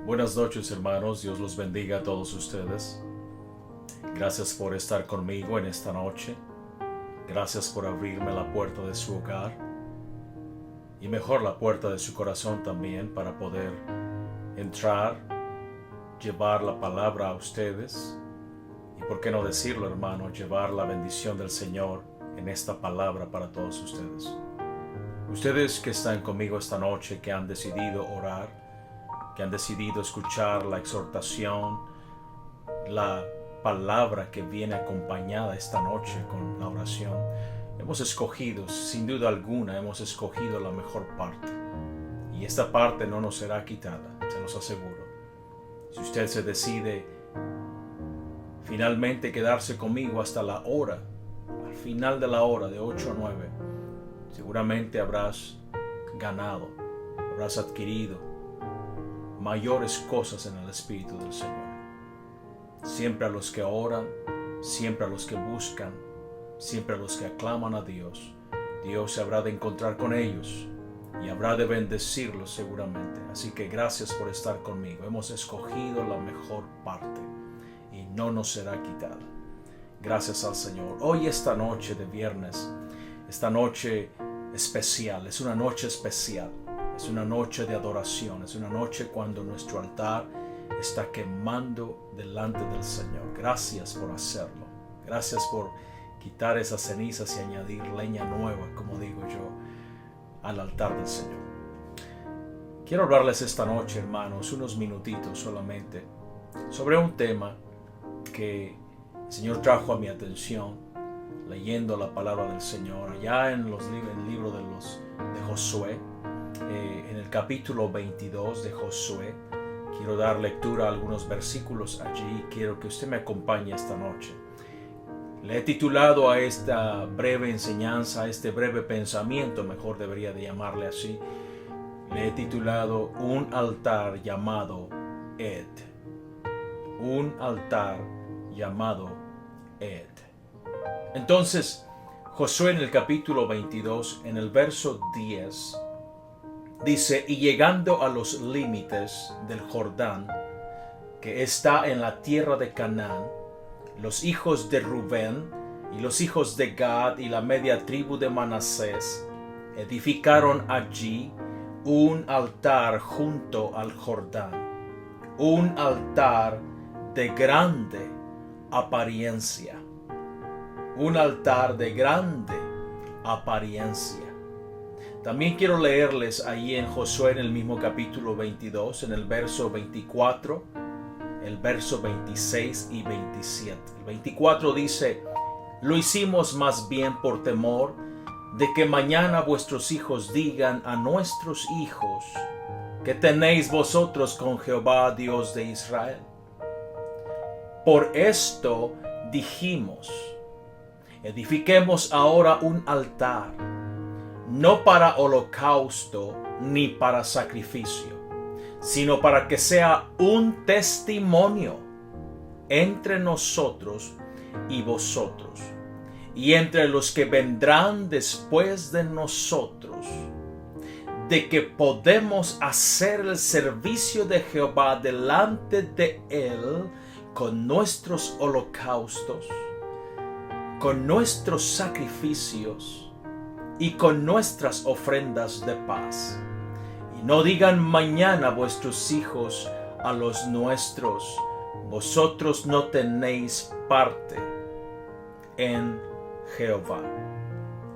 Buenas noches, hermanos. Dios los bendiga a todos ustedes. Gracias por estar conmigo en esta noche. Gracias por abrirme la puerta de su hogar y mejor la puerta de su corazón también para poder entrar, llevar la palabra a ustedes y, por qué no decirlo, hermano, llevar la bendición del Señor en esta palabra para todos ustedes. Ustedes que están conmigo esta noche, que han decidido orar, que han decidido escuchar la exhortación, la palabra que viene acompañada esta noche con la oración, hemos escogido, sin duda alguna, hemos escogido la mejor parte. Y esta parte no nos será quitada, se los aseguro. Si usted se decide finalmente quedarse conmigo hasta la hora, al final de la hora de 8 a 9, seguramente habrás ganado, habrás adquirido mayores cosas en el Espíritu del Señor. Siempre a los que oran, siempre a los que buscan, siempre a los que aclaman a Dios, Dios se habrá de encontrar con ellos y habrá de bendecirlos seguramente. Así que gracias por estar conmigo. Hemos escogido la mejor parte y no nos será quitada. Gracias al Señor. Hoy, esta noche de viernes, esta noche especial, es una noche especial. Es una noche de adoración, es una noche cuando nuestro altar está quemando delante del Señor. Gracias por hacerlo. Gracias por quitar esas cenizas y añadir leña nueva, como digo yo, al altar del Señor. Quiero hablarles esta noche, hermanos, unos minutitos solamente, sobre un tema que el Señor trajo a mi atención, leyendo la palabra del Señor, allá en el libro de Josué. En el capítulo 22 de Josué, quiero dar lectura a algunos versículos allí. Quiero que usted me acompañe esta noche. Le he titulado a esta breve enseñanza, a este breve pensamiento, mejor debería de llamarle así, le he titulado Un altar llamado Ed. Un altar llamado Ed. Entonces, Josué en el capítulo 22, en el verso 10, dice: y llegando a los límites del Jordán, que está en la tierra de Canaán, los hijos de Rubén y los hijos de Gad y la media tribu de Manasés edificaron allí un altar junto al Jordán, un altar de grande apariencia, un altar de grande apariencia. También quiero leerles ahí en Josué, en el mismo capítulo 22, en el verso 24, el verso 26 y 27. El 24 dice: lo hicimos más bien por temor de que mañana vuestros hijos digan a nuestros hijos: ¿qué tenéis vosotros con Jehová, Dios de Israel? Por esto dijimos: edifiquemos ahora un altar, no para holocausto ni para sacrificio, sino para que sea un testimonio entre nosotros y vosotros, y entre los que vendrán después de nosotros, de que podemos hacer el servicio de Jehová delante de Él con nuestros holocaustos, con nuestros sacrificios y con nuestras ofrendas de paz. Y no digan mañana vuestros hijos a los nuestros: vosotros no tenéis parte en Jehová.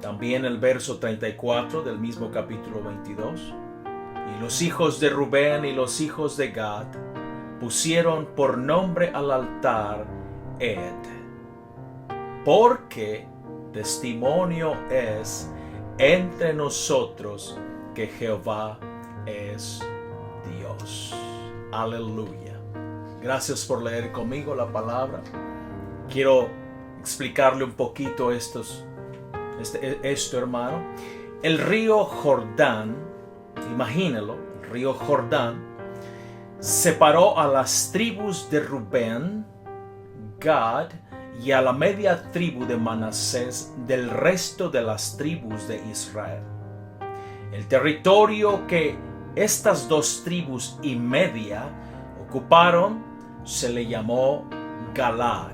También el verso 34 del mismo capítulo 22. Y los hijos de Rubén y los hijos de Gad pusieron por nombre al altar Ed, porque testimonio es entre nosotros que Jehová es Dios. Aleluya. Gracias por leer conmigo la palabra. Quiero explicarle un poquito esto, hermano. El río Jordán, imagínelo, el río Jordán separó a las tribus de Rubén, Gad y a la media tribu de Manasés del resto de las tribus de Israel. El territorio que estas dos tribus y media ocuparon se le llamó Galaad.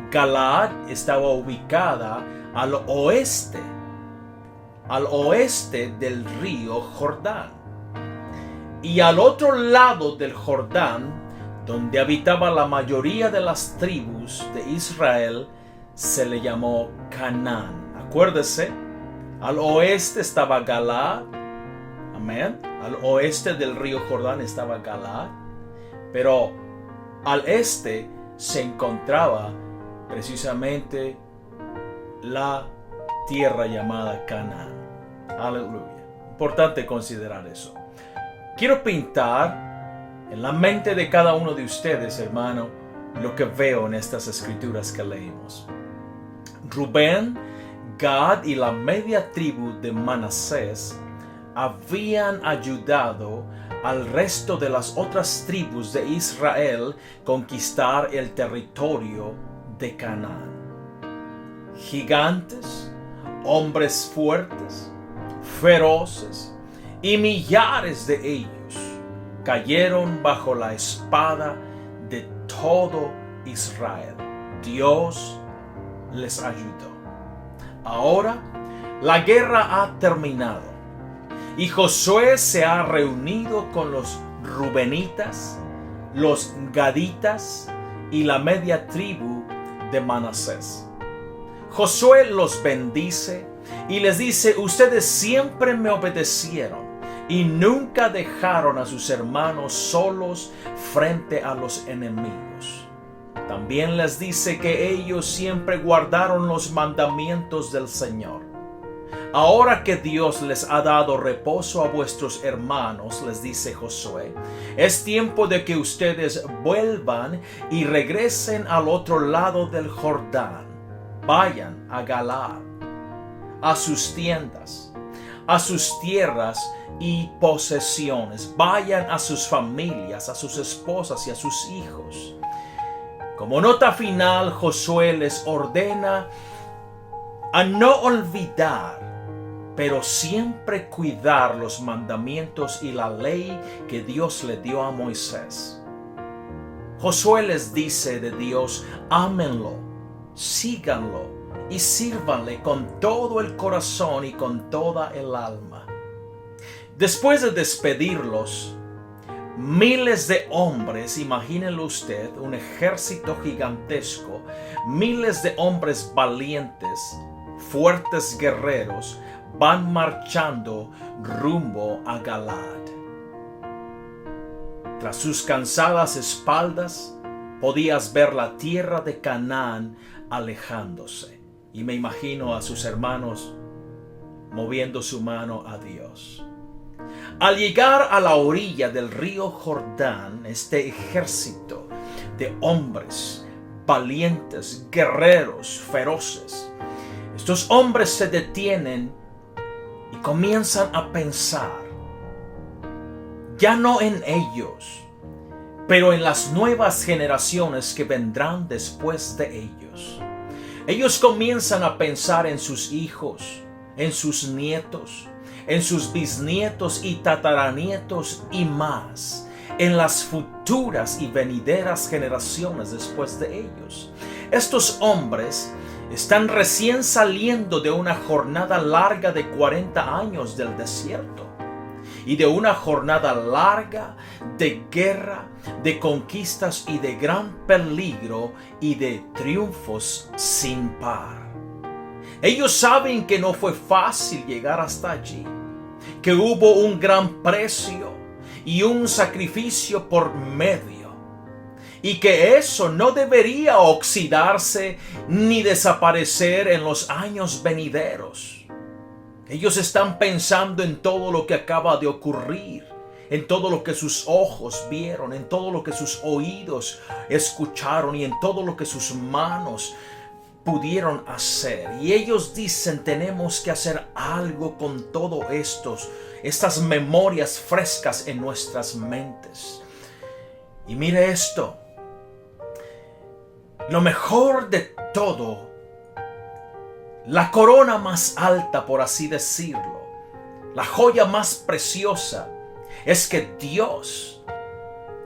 Galaad estaba ubicada al oeste del río Jordán. Y al otro lado del Jordán, donde habitaba la mayoría de las tribus de Israel, se le llamó Canaán. Acuérdese, al oeste estaba Galaad. Amén. Al oeste del río Jordán estaba Galaad. Pero al este se encontraba precisamente la tierra llamada Canaán. Aleluya. Importante considerar eso. Quiero pintar en la mente de cada uno de ustedes, hermano, lo que veo en estas escrituras que leímos. Rubén, Gad y la media tribu de Manasés habían ayudado al resto de las otras tribus de Israel conquistar el territorio de Canaán. Gigantes, hombres fuertes, feroces y millares de ellos cayeron bajo la espada de todo Israel. Dios les ayudó. Ahora la guerra ha terminado y Josué se ha reunido con los rubenitas, los gaditas y la media tribu de Manasés. Josué los bendice y les dice: ustedes siempre me obedecieron y nunca dejaron a sus hermanos solos frente a los enemigos. También les dice que ellos siempre guardaron los mandamientos del Señor. Ahora que Dios les ha dado reposo a vuestros hermanos, les dice Josué, es tiempo de que ustedes vuelvan y regresen al otro lado del Jordán. Vayan a Galaad, a sus tiendas, a sus tierras y posesiones. Vayan a sus familias, a sus esposas y a sus hijos. Como nota final, Josué les ordena a no olvidar, pero siempre cuidar los mandamientos y la ley que Dios le dio a Moisés. Josué les dice de Dios: ámenlo, síganlo y sírvanle con todo el corazón y con toda el alma. Después de despedirlos, miles de hombres, imagínenlo usted, un ejército gigantesco, miles de hombres valientes, fuertes guerreros, van marchando rumbo a Galaad. Tras sus cansadas espaldas, podías ver la tierra de Canaán alejándose. Y me imagino a sus hermanos moviendo su mano a Dios. Al llegar a la orilla del río Jordán, este ejército de hombres valientes, guerreros, feroces, estos hombres se detienen y comienzan a pensar, ya no en ellos, pero en las nuevas generaciones que vendrán después de ellos. Ellos comienzan a pensar en sus hijos, en sus nietos, en sus bisnietos y tataranietos y más, en las futuras y venideras generaciones después de ellos. Estos hombres están recién saliendo de una jornada larga de 40 años del desierto y de una jornada larga de guerra, de conquistas y de gran peligro y de triunfos sin par. Ellos saben que no fue fácil llegar hasta allí, que hubo un gran precio y un sacrificio por medio, y que eso no debería oxidarse ni desaparecer en los años venideros. Ellos están pensando en todo lo que acaba de ocurrir, en todo lo que sus ojos vieron, en todo lo que sus oídos escucharon y en todo lo que sus manos pudieron hacer. Y ellos dicen: tenemos que hacer algo con todo estas memorias frescas en nuestras mentes. Y mire esto, lo mejor de todo, la corona más alta, por así decirlo, la joya más preciosa, es que Dios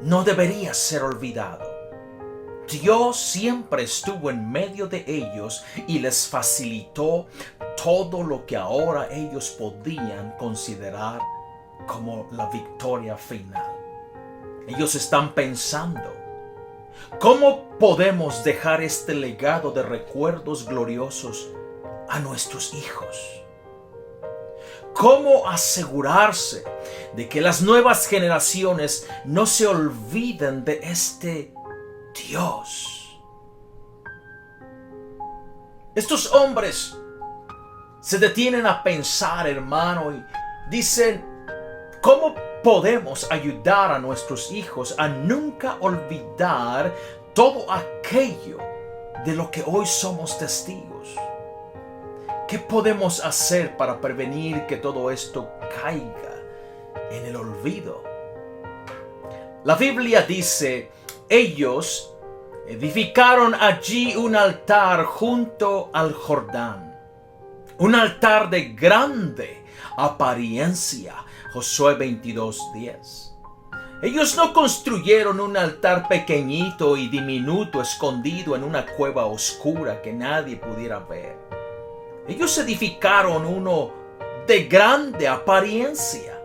no debería ser olvidado. Dios siempre estuvo en medio de ellos y les facilitó todo lo que ahora ellos podían considerar como la victoria final. Ellos están pensando, ¿cómo podemos dejar este legado de recuerdos gloriosos a nuestros hijos? ¿Cómo asegurarse de que las nuevas generaciones no se olviden de este Dios? Estos hombres se detienen a pensar, hermano, y dicen, ¿cómo podemos ayudar a nuestros hijos a nunca olvidar todo aquello de lo que hoy somos testigos? ¿Qué podemos hacer para prevenir que todo esto caiga en el olvido? La Biblia dice, ellos edificaron allí un altar junto al Jordán, un altar de grande apariencia. Josué 22:10. Ellos no construyeron un altar pequeñito y diminuto escondido en una cueva oscura que nadie pudiera ver. Ellos edificaron uno de grande apariencia.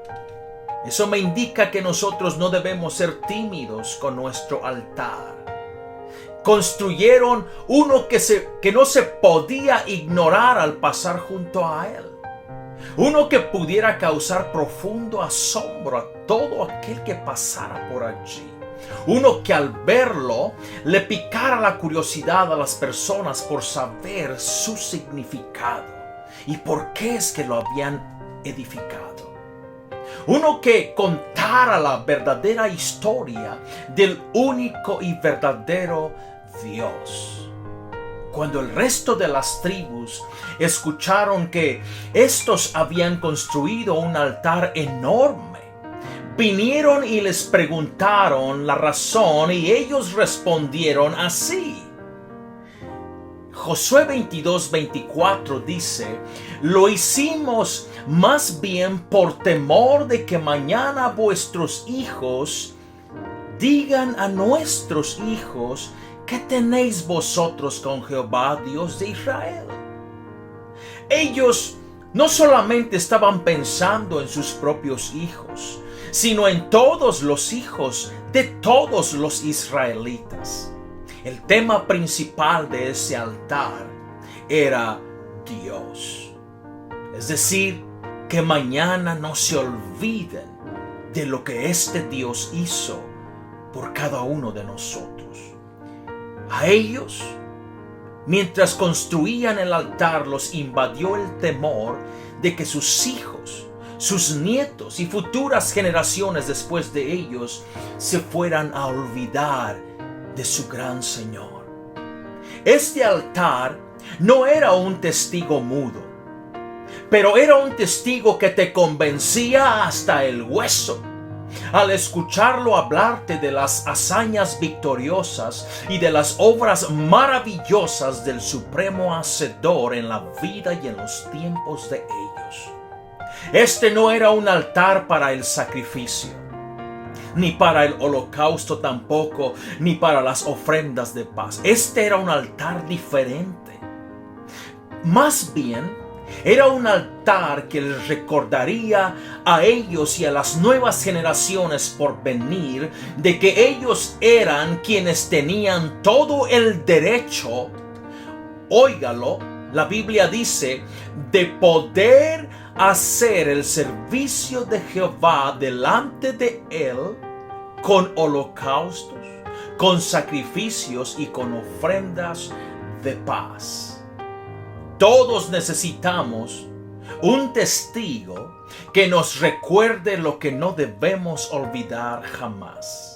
Eso me indica que nosotros no debemos ser tímidos con nuestro altar. Construyeron uno que no se podía ignorar al pasar junto a él. Uno que pudiera causar profundo asombro a todo aquel que pasara por allí. Uno que al verlo le picara la curiosidad a las personas por saber su significado y por qué es que lo habían edificado. Uno que contara la verdadera historia del único y verdadero Dios. Cuando el resto de las tribus escucharon que estos habían construido un altar enorme, vinieron y les preguntaron la razón y ellos respondieron así. Josué 22:24 dice, lo hicimos más bien por temor de que mañana vuestros hijos digan a nuestros hijos, ¿qué tenéis vosotros con Jehová, Dios de Israel? Ellos no solamente estaban pensando en sus propios hijos, sino en todos los hijos de todos los israelitas. El tema principal de ese altar era Dios. Es decir, que mañana no se olviden de lo que este Dios hizo por cada uno de nosotros. A ellos, mientras construían el altar, los invadió el temor de que sus hijos, sus nietos y futuras generaciones después de ellos se fueran a olvidar de su gran Señor. Este altar no era un testigo mudo, pero era un testigo que te convencía hasta el hueso. Al escucharlo hablarte de las hazañas victoriosas y de las obras maravillosas del Supremo Hacedor en la vida y en los tiempos de ellos. Este no era un altar para el sacrificio, ni para el holocausto tampoco, ni para las ofrendas de paz. Este era un altar diferente. Más bien, era un altar que les recordaría a ellos y a las nuevas generaciones por venir de que ellos eran quienes tenían todo el derecho, óigalo, la Biblia dice, de poder hacer el servicio de Jehová delante de él con holocaustos, con sacrificios y con ofrendas de paz. Todos necesitamos un testigo que nos recuerde lo que no debemos olvidar jamás.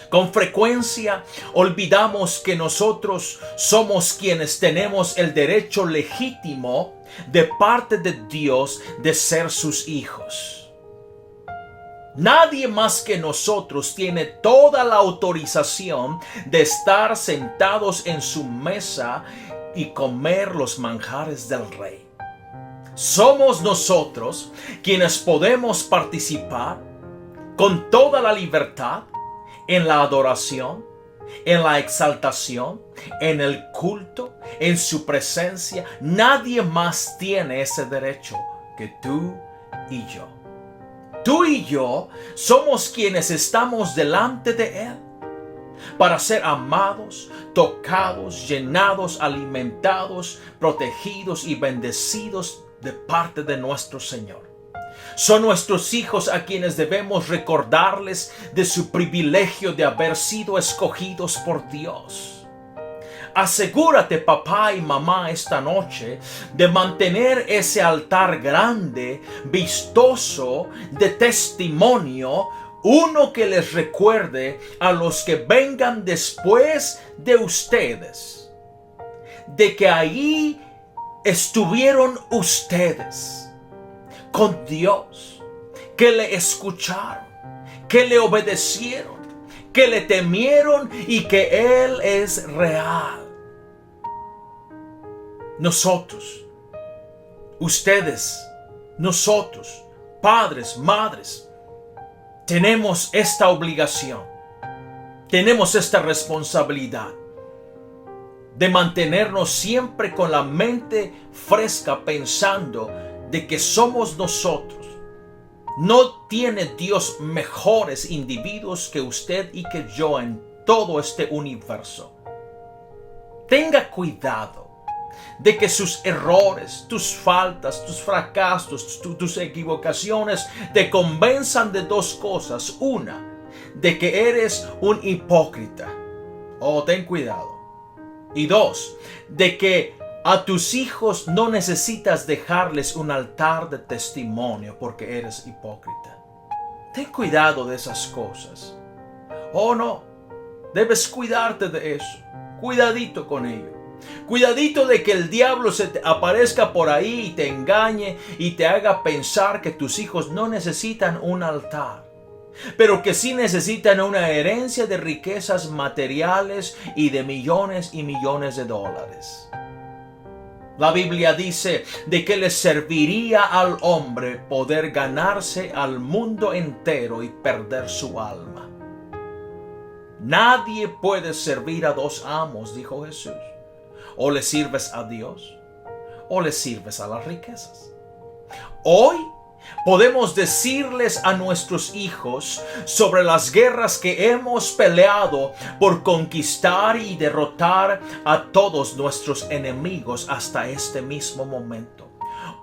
Con frecuencia olvidamos que nosotros somos quienes tenemos el derecho legítimo de parte de Dios de ser sus hijos. Nadie más que nosotros tiene toda la autorización de estar sentados en su mesa y comer los manjares del rey. Somos nosotros quienes podemos participar con toda la libertad en la adoración, en la exaltación, en el culto, en su presencia. Nadie más tiene ese derecho que tú y yo. Tú y yo somos quienes estamos delante de Él para ser amados, tocados, llenados, alimentados, protegidos y bendecidos de parte de nuestro Señor. Son nuestros hijos a quienes debemos recordarles de su privilegio de haber sido escogidos por Dios. Asegúrate, papá y mamá, esta noche de mantener ese altar grande, vistoso, de testimonio, uno que les recuerde a los que vengan después de ustedes, de que ahí estuvieron ustedes con Dios, que le escucharon, que le obedecieron, que le temieron y que Él es real. Nosotros, ustedes, nosotros, padres, madres, tenemos esta obligación, tenemos esta responsabilidad de mantenernos siempre con la mente fresca pensando de que somos nosotros. No tiene Dios mejores individuos que usted y que yo en todo este universo. Tenga cuidado de que sus errores, tus faltas, tus fracasos, tus equivocaciones te convenzan de dos cosas. Una, de que eres un hipócrita. Oh, ten cuidado. Y dos, de que a tus hijos no necesitas dejarles un altar de testimonio porque eres hipócrita. Ten cuidado de esas cosas. Oh no, debes cuidarte de eso. Cuidadito con ello. Cuidadito de que el diablo se te aparezca por ahí y te engañe y te haga pensar que tus hijos no necesitan un altar, pero que sí necesitan una herencia de riquezas materiales y de millones y millones de dólares. La Biblia dice de que le serviría al hombre poder ganarse al mundo entero y perder su alma. Nadie puede servir a dos amos, dijo Jesús. O le sirves a Dios o le sirves a las riquezas. Hoy podemos decirles a nuestros hijos sobre las guerras que hemos peleado por conquistar y derrotar a todos nuestros enemigos hasta este mismo momento.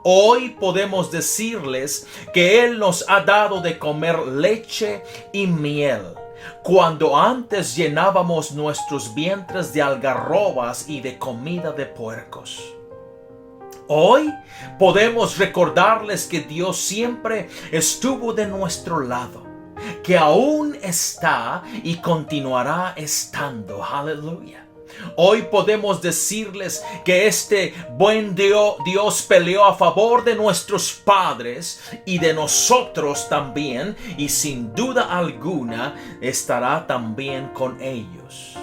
Hoy podemos decirles que Él nos ha dado de comer leche y miel, cuando antes llenábamos nuestros vientres de algarrobas y de comida de puercos. Hoy podemos recordarles que Dios siempre estuvo de nuestro lado, que aún está y continuará estando. Aleluya. Hoy podemos decirles que este buen Dios peleó a favor de nuestros padres y de nosotros también, y sin duda alguna estará también con ellos.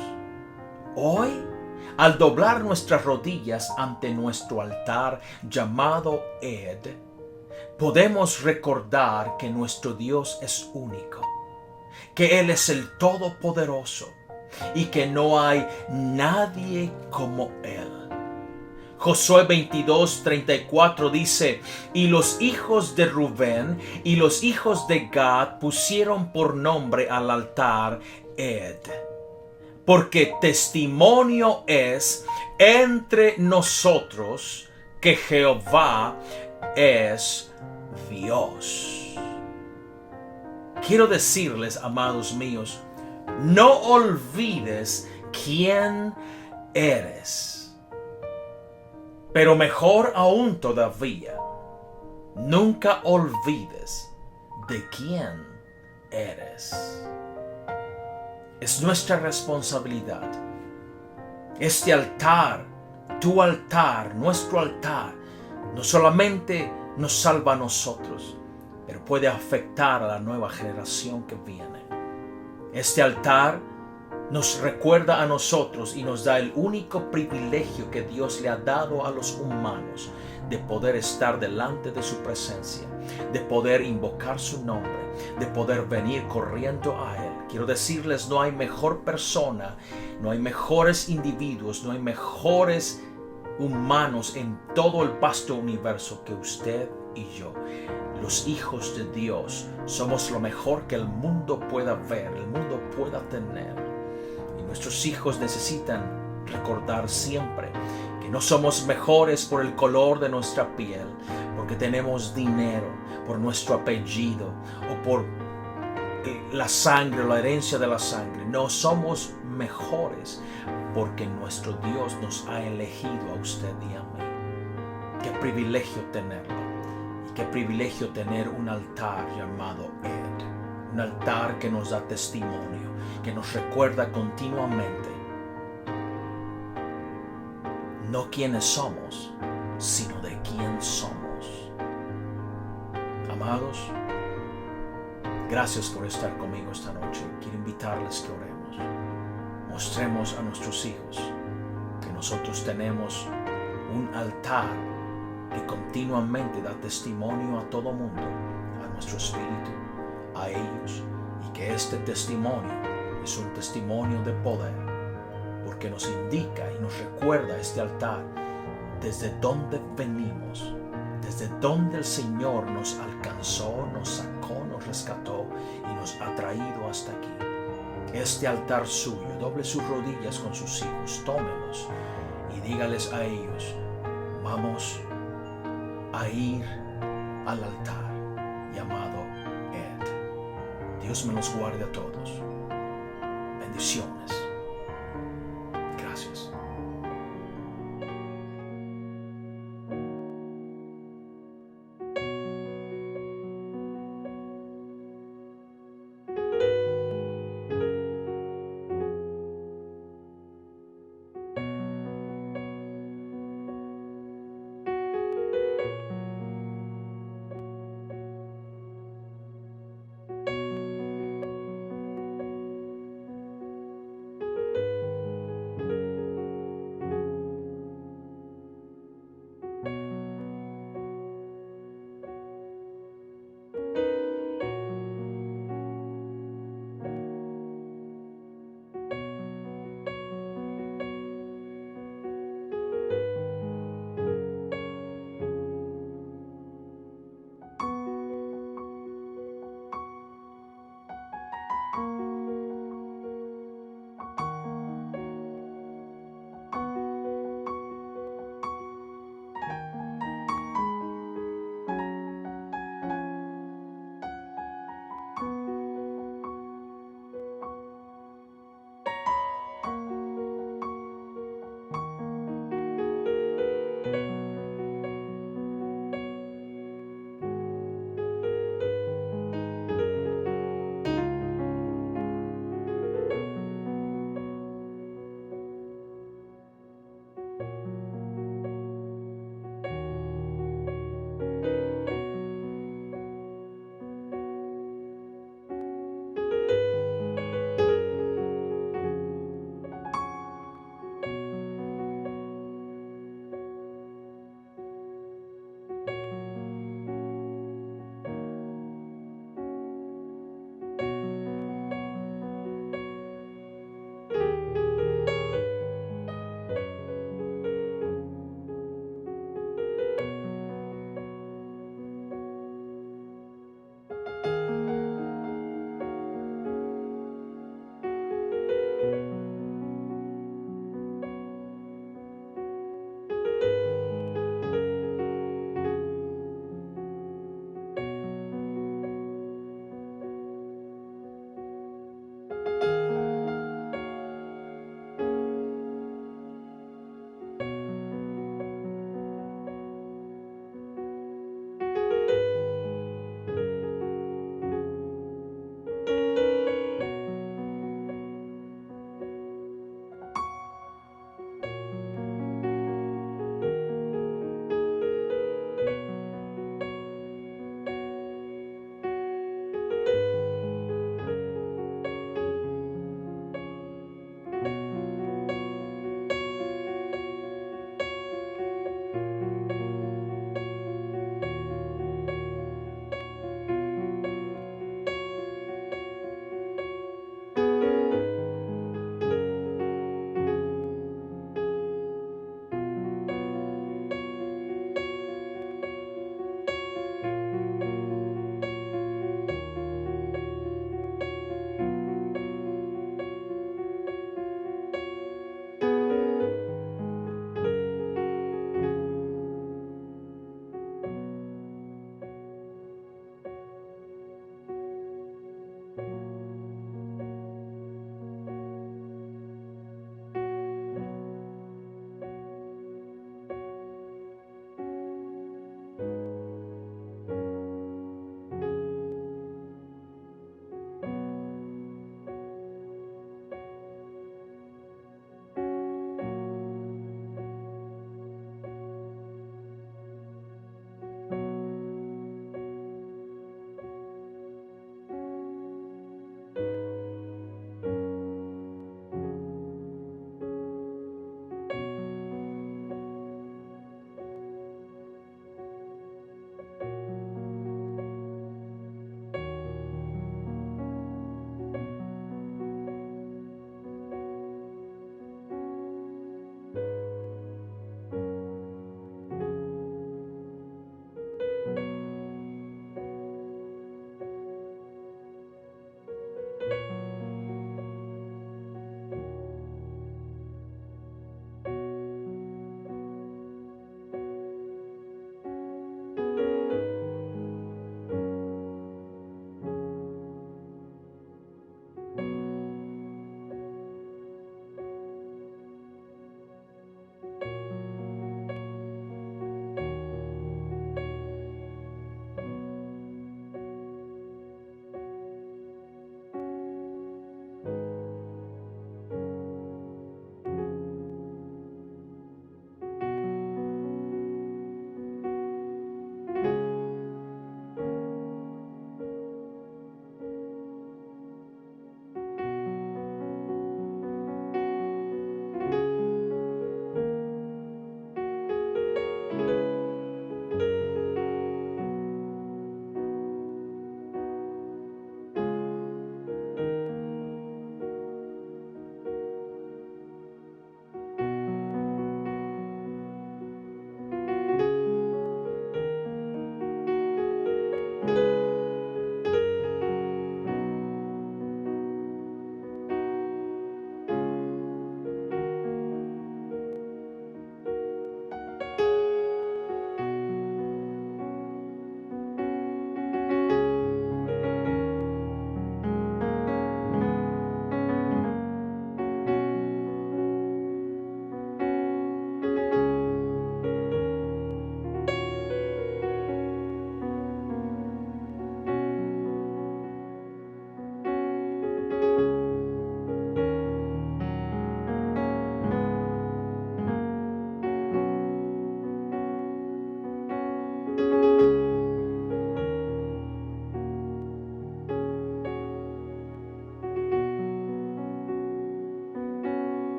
Hoy, al doblar nuestras rodillas ante nuestro altar llamado Ed, podemos recordar que nuestro Dios es único, que Él es el Todopoderoso y que no hay nadie como Él. Josué 22:34 dice: y los hijos de Rubén y los hijos de Gad pusieron por nombre al altar Ed, porque testimonio es entre nosotros que Jehová es Dios. Quiero decirles, amados míos, no olvides quién eres. Pero mejor aún todavía, nunca olvides de quién eres. Es nuestra responsabilidad. Este altar, tu altar, nuestro altar, no solamente nos salva a nosotros, pero puede afectar a la nueva generación que viene. Este altar nos recuerda a nosotros y nos da el único privilegio que Dios le ha dado a los humanos de poder estar delante de su presencia, de poder invocar su nombre, de poder venir corriendo a Él Quiero decirles, no hay mejor persona, no hay mejores individuos, no hay mejores humanos en todo el vasto universo que usted y yo. Los hijos de Dios somos lo mejor que el mundo pueda ver, el mundo pueda tener. Y nuestros hijos necesitan recordar siempre que no somos mejores por el color de nuestra piel, porque tenemos dinero, por nuestro apellido o por la sangre, la herencia de la sangre. No somos mejores porque nuestro Dios nos ha elegido a usted y a mí. Qué privilegio tenerlo. Y qué privilegio tener un altar llamado Ed. Un altar que nos da testimonio, que nos recuerda continuamente no quiénes somos, sino de quién somos. Amados, gracias por estar conmigo esta noche. Quiero invitarles que oremos. Mostremos a nuestros hijos que nosotros tenemos un altar que continuamente da testimonio a todo mundo, a nuestro espíritu, a ellos, y que este testimonio es un testimonio de poder, porque nos indica y nos recuerda este altar desde dónde venimos, desde donde el Señor nos alcanzó, nos sacó, nos rescató y nos ha traído hasta aquí. Este altar suyo, doble sus rodillas con sus hijos, tómelos y dígales a ellos, vamos a ir al altar llamado Ed. Dios me los guarde a todos. Bendiciones.